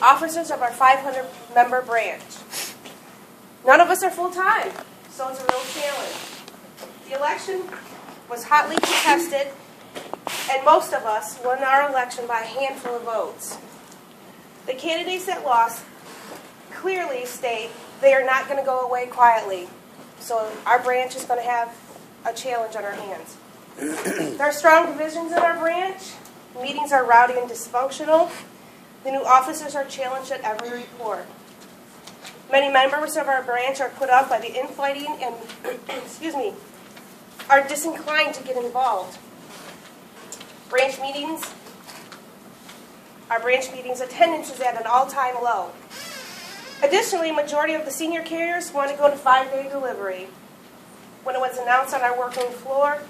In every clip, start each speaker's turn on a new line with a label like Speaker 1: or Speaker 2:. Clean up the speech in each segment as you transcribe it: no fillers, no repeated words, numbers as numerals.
Speaker 1: officers of our 500-member branch. None of us are full-time, so it's a real challenge. The election was hotly contested, and most of us won our election by a handful of votes. The candidates that lost clearly state they are not going to go away quietly, so our branch is going to have a challenge on our hands. There are strong divisions in our branch. Meetings are rowdy and dysfunctional. The new officers are challenged at every report. Many members of our branch are put off by the infighting and, are disinclined to get involved. Our branch meetings attendance is at an all-time low. Additionally, majority of the senior carriers want to go to 5-day delivery. When it was announced on our working floor,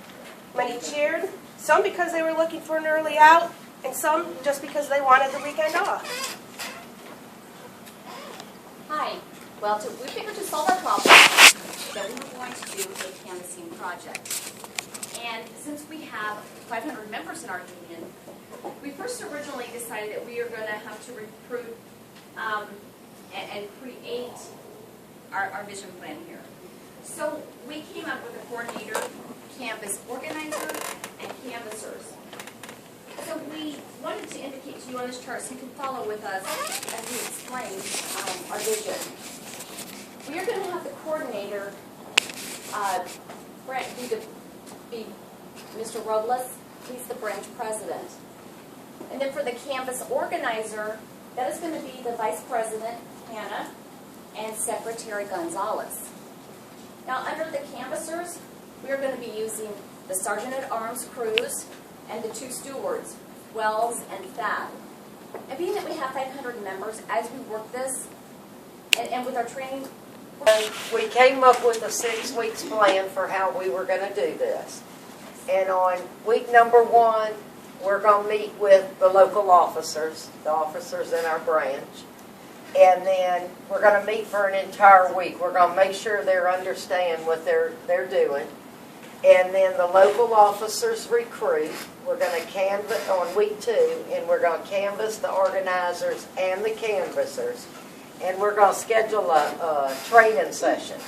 Speaker 1: many cheered, some because they were looking for an early out, and some just because they wanted the weekend off.
Speaker 2: Hi. Well, we figured to solve our problem that we were going to do a canvassing project. And since we have 500 members in our union, we first originally decided that we are going to have to recruit and create our vision plan here. So we came up with a coordinator, canvas organizer, and canvassers. So we wanted to indicate to you on this chart so you can follow with us as we explain our vision. We are going to have the coordinator, Brent, be Mr. Robles. He's the branch president. And then for the canvas organizer, that is going to be the vice president, Hannah, and secretary Gonzalez. Now, under the canvassers, we are going to be using the sergeant-at-arms Cruz and the 2 stewards, Wells and Thad. And being that we have 500 members, as we work this, and with our training,
Speaker 3: we came up with a 6 weeks plan for how we were going to do this. And on week number 1, we're going to meet with the local officers, the officers in our branch. And then we're going to meet for an entire week. We're going to make sure they understand what they're doing. And then the local officers recruit. We're going to canvass on week 2, and we're going to canvass the organizers and the canvassers. And we're going to schedule a training session.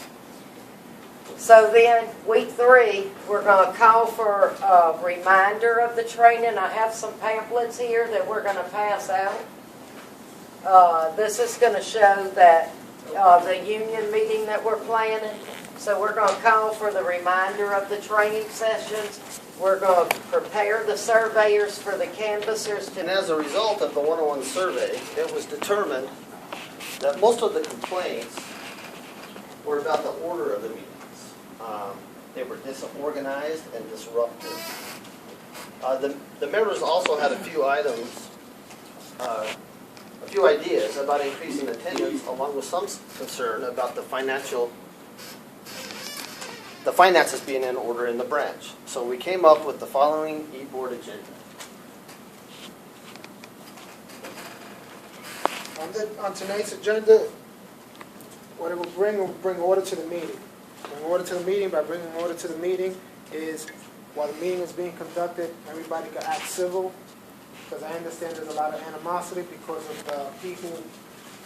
Speaker 3: So then, week 3, we're going to call for a reminder of the training. I have some pamphlets here that we're going to pass out. This is going to show that the union meeting that we're planning. So we're going to call for the reminder of the training sessions. We're going to prepare the surveyors for the canvassers.
Speaker 4: And as a result of the 101 survey, it was determined that most of the complaints were about the order of the meetings. They were disorganized and disruptive. The members also had a few items, a few ideas about increasing attendance, along with some concern about the finances being in order in the branch. So we came up with the following e-board agenda.
Speaker 5: On tonight's agenda, what it will bring order to the meeting. Bring order to the meeting. By bringing order to the meeting is while the meeting is being conducted, everybody can act civil, because I understand there's a lot of animosity because of the people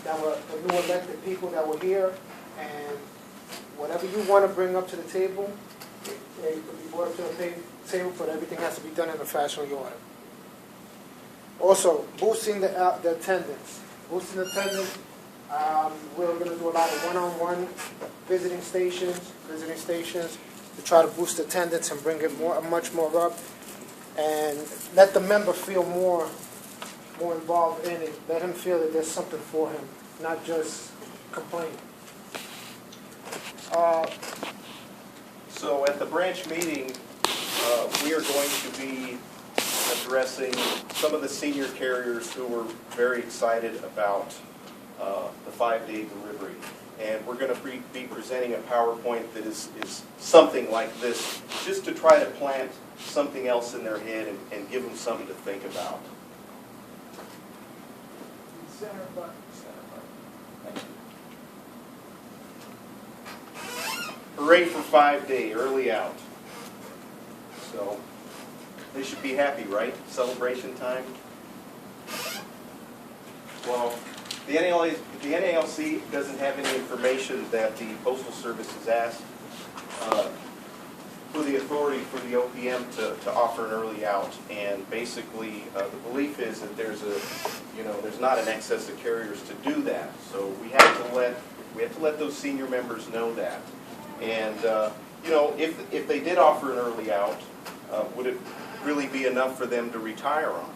Speaker 5: that were, the new elected people that were here, and whatever you want to bring up to the table, it can be brought up to the table, but everything has to be done in a fashionable order. Also, boosting the attendance. Boosting attendance, we're going to do a lot of one-on-one visiting stations to try to boost attendance and bring it much more up, and let the member feel more involved in it. Let him feel that there's something for him, not just complaining.
Speaker 6: So at the branch meeting, we are going to be addressing some of the senior carriers who were very excited about the 5-day delivery. And we're going to be presenting a PowerPoint that is something like this, just to try to plant something else in their head and give them something to think about.
Speaker 5: Center button.
Speaker 6: Thank you. Hooray for 5-day, early out. So they should be happy, right? Celebration time. Well, the NALC doesn't have any information that the Postal Service has asked for the authority for the OPM to offer an early out. And basically, the belief is that there's not an excess of carriers to do that. So we have to let those senior members know that. And if they did offer an early out, would it really be enough for them to retire on?